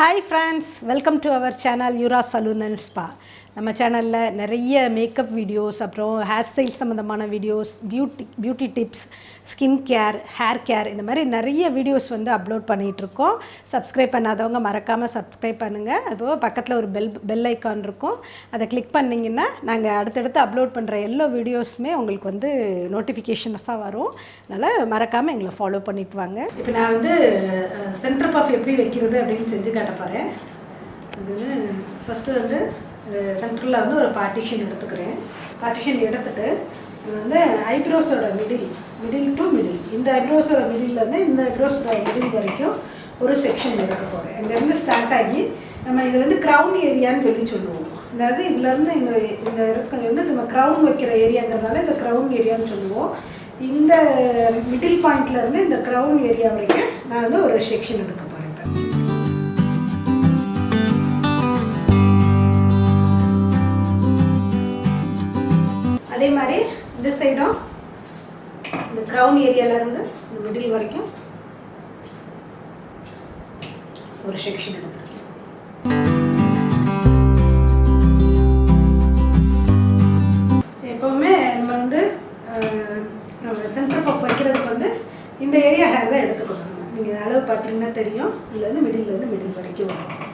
Hi friends, welcome to our channel Yuras Salon and Spa. நம்ம சேனல்ல நிறைய makeup videos அப்புறம் ஹேர் ஸ்டைல் சம்பந்தமான videos beauty tips skin care hair care இந்த மாதிரி நிறைய வீடியோஸ் வந்து அப்லோட் பண்ணிட்டு இருக்கோம். சப்ஸ்கிரைப் பண்ணாதவங்க மறக்காம சப்ஸ்கிரைப் பண்ணுங்க. அதுபோக பக்கத்துல ஒரு பெல் ஐகான் இருக்கும். அதை கிளிக் பண்ணீங்கன்னா நாங்க அடுத்தடுத்து அப்லோட் பண்ற எல்லா வீடியோஸ்மே உங்களுக்கு வந்து நோட்டிஃபிகேஷன்ஸா வரும். அதனால மறக்காம எங்களை ஃபாலோ பண்ணிட்டு வாங்க. இப்போ நான் வந்து சென்டர் பஃப் எப்படி வைக்கிறது அப்படினு செஞ்சு காட்ட போறேன். அது ஃபர்ஸ்ட் வந்து சென்டரில் வந்து ஒரு பார்ட்டிஷன் எடுத்துக்கிறேன். பார்ட்டிஷன் எடுத்துகிட்டு இது வந்து ஐப்ரோஸோட மிடில் டு மிடில், இந்த ஐப்ரோஸோட மிடில்லேருந்து இந்த ஐப்ரோஸோட மிடில் வரைக்கும் ஒரு செக்ஷன் எடுக்க போகிறேன். இங்கேருந்து ஸ்டார்ட் ஆகி நம்ம இது வந்து க்ரௌன் ஏரியான்னு சொல்லுவோம். அதாவது இதுலேருந்து இந்த இருக்கிறது வந்து நம்ம க்ரௌன் வைக்கிற ஏரியாங்கிறதுனால இந்த க்ரௌன் ஏரியான்னு சொல்லுவோம். இந்த மிடில் பாயிண்ட்லேருந்து இந்த க்ரௌன் ஏரியா வரைக்கும் நான் வந்து ஒரு செக்ஷன் எடுக்க போகிறேன். அதே மாதிரி இந்த சைடும் இந்த க்ரௌன் ஏரியாவிலேருந்து இந்த மிடில் வரைக்கும் ஒரு செக்ஷன் எடுத்துருக்கேன். எப்போவுமே நம்ம வந்து சென்டர் பஃப் வைக்கிறதுக்கு வந்து இந்த ஏரியா ஹேர் தான் எடுத்துக்கணும். நீங்கள் அளவு பார்த்தீங்கன்னா தெரியும், இதுலேருந்து மிடில் வரைக்கும் வரும்.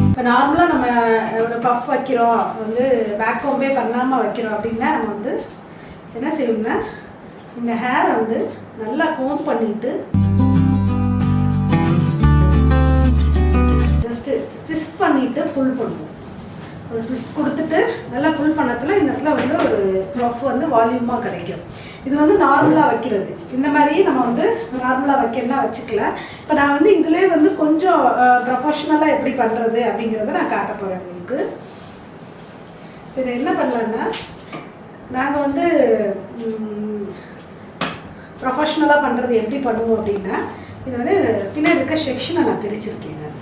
இப்போ நார்மலாக நம்ம ஒரு பஃப் வைக்கிறோம், வந்து பேக் கோம்பே பண்ணாமல் வைக்கிறோம் அப்படின்னா நம்ம வந்து என்ன செய்யணும்னா இந்த ஹேரை வந்து நல்லா கோம் பண்ணிட்டு ஜஸ்ட்டு ட்விஸ்ட் பண்ணிட்டு புல் பண்ணுவோம். ஒரு ட்விஸ்ட் கொடுத்துட்டு நல்லா புல் பண்ணத்துல இந்த இடத்துல வந்து ஒரு பஃப் வந்து வால்யூமாக கிடைக்கும். இது வந்து நார்மலாக வைக்கிறது. இந்த மாதிரி நம்ம வந்து நார்மலாக வைக்கிறதுனா வச்சுக்கலாம். இப்போ நான் வந்து இதிலே வந்து கொஞ்சம் ப்ரொஃபஷ்னலாக எப்படி பண்ணுறது அப்படிங்கிறத நான் காட்ட போகிறேன் உங்களுக்கு. இதை என்ன பண்ணலான்னா நாங்கள் வந்து ப்ரொஃபஷ்னலாக பண்ணுறது எப்படி பண்ணுவோம் அப்படின்னா இது வந்து பின்னாடி இருக்க செக்ஷனை நான் பிரிச்சுருக்கேன். நான்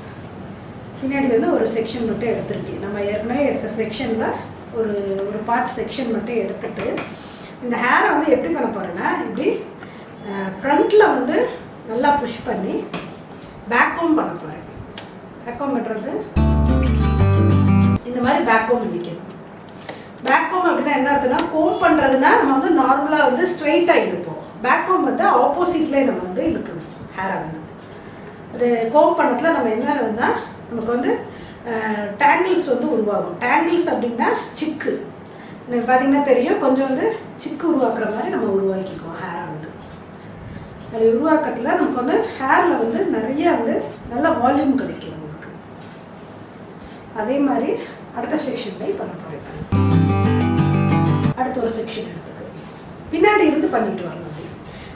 பின்னாடி வந்து ஒரு செக்ஷன் மட்டும் எடுத்திருக்கேன். நம்ம ஏற்கனவே எடுத்த செக்ஷனில் ஒரு பார்ட் செக்ஷன் மட்டும் எடுத்துட்டு இந்த ஹேரை வந்து எப்படி பண்ண போகிறேன்னா இப்படி ஃப்ரண்ட்டில் வந்து நல்லா புஷ் பண்ணி பேக் கோம் பண்ண போகிறேன். பேக் கோம் பண்ணுறது இந்த மாதிரி பேக் கோம் பண்ணிக்கணும். பேக் கோம் அப்படின்னா என்ன அர்த்தம்னா கோம் பண்ணுறதுனா நம்ம வந்து நார்மலாக வந்து ஸ்ட்ரெயிட்டாக இழுப்போம். பேக் கோம் வந்து ஆப்போசிட்லேயே நம்ம வந்து இழுக்கணும். ஹேரை வந்து ஒரு கோம் பண்ணத்தில் நம்ம என்ன இருந்தால் நமக்கு வந்து டேங்கிள்ஸ் வந்து உருவாகும். டேங்கிள்ஸ் அப்படின்னா சிக்கு பார்த்தீங்கன்னா தெரியும், கொஞ்சம் வந்து சிக்கு உருவாக்குற மாதிரி நம்ம உருவாக்கிக்குவோம் ஹேரை வந்து. அது உருவாக்கத்தில் நமக்கு வந்து ஹேரில் வந்து நிறைய வந்து நல்ல வால்யூம் கிடைக்கும் உங்களுக்கு. அதே மாதிரி அடுத்த செக்ஷன்லேயும் பண்ண போகிறேன். அடுத்த ஒரு செக்ஷன் எடுத்துக்கிறேன், பின்னாடி இருந்து பண்ணிட்டு வரணும்.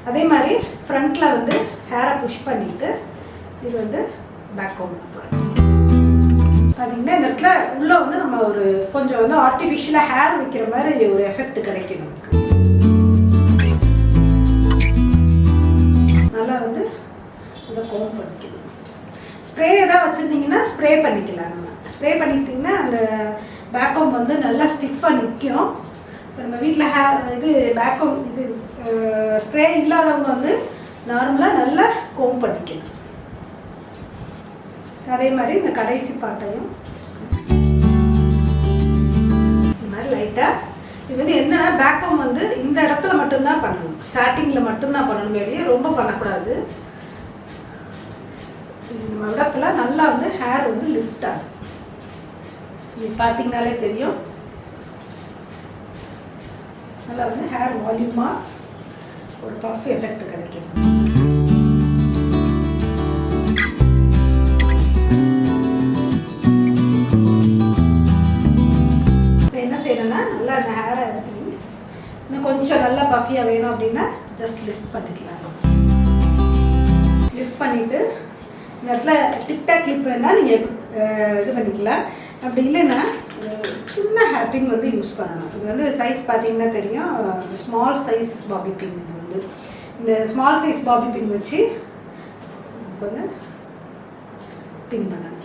அதே மாதிரி ஃப்ரண்ட்டில் வந்து ஹேரை புஷ் பண்ணிவிட்டு இது வந்து பேக் கோம் பண்ண போகிறேன். பார்த்தீங்கன்னா இந்த இடத்துல உள்ளே வந்து நம்ம ஒரு கொஞ்சம் வந்து ஆர்டிஃபிஷியலாக ஹேர் வைக்கிற மாதிரி ஒரு எஃபெக்ட் கிடைக்கும் நமக்கு. நல்லா வந்து நல்லா கோம் பண்ணிக்கணும். ஸ்ப்ரே எதாவது வச்சுருந்தீங்கன்னா ஸ்ப்ரே பண்ணிக்கலாம். நம்ம ஸ்ப்ரே பண்ணிக்கிட்டிங்கன்னா அந்த பேக் கோம் வந்து நல்லா ஸ்டிஃபாக நிற்கும். இப்போ நம்ம வீட்டில் இது பேக் கோம் இது ஸ்ப்ரே இல்லாதவங்க வந்து நார்மலாக நல்லா கோம் பண்ணிக்கணும். அதே மாதிரி இந்த கடைசி பாட்டையும் இந்த மாதிரி லைட்டாக இது வந்து என்னன்னா பேக் கோம் வந்து இந்த இடத்துல மட்டும்தான் பண்ணணும், ஸ்டார்டிங்கில் மட்டும்தான் பண்ணணும், வெளியே ரொம்ப பண்ணக்கூடாது. இந்த இடத்துல நல்லா வந்து ஹேர் வந்து லிஃப்ட் ஆகும். இது பார்த்தீங்கனாலே தெரியும், நல்லா வந்து ஹேர் வால்யூமாக ஒரு பஃப் எஃபெக்ட் கிடைக்கும். நல்லா அந்த ஹேரை இது பண்ணி இன்னும் கொஞ்சம் நல்லா பஃபியாக வேணும் அப்படின்னா ஜஸ்ட் லிஃப்ட் பண்ணிக்கலாம். லிஃப்ட் பண்ணிவிட்டு இந்த இடத்துல டிக்டாக் கிளிப் வேணால் நீங்கள் இது பண்ணிக்கலாம். அப்படி இல்லைன்னா சின்ன ஹேர் பின் வந்து யூஸ் பண்ணணும். இது வந்து சைஸ் பார்த்தீங்கன்னா தெரியும், ஸ்மால் சைஸ் பாபி பின். இது வந்து இந்த ஸ்மால் சைஸ் பாபி பின் வச்சு கொஞ்சம் பின் பண்ணணும்.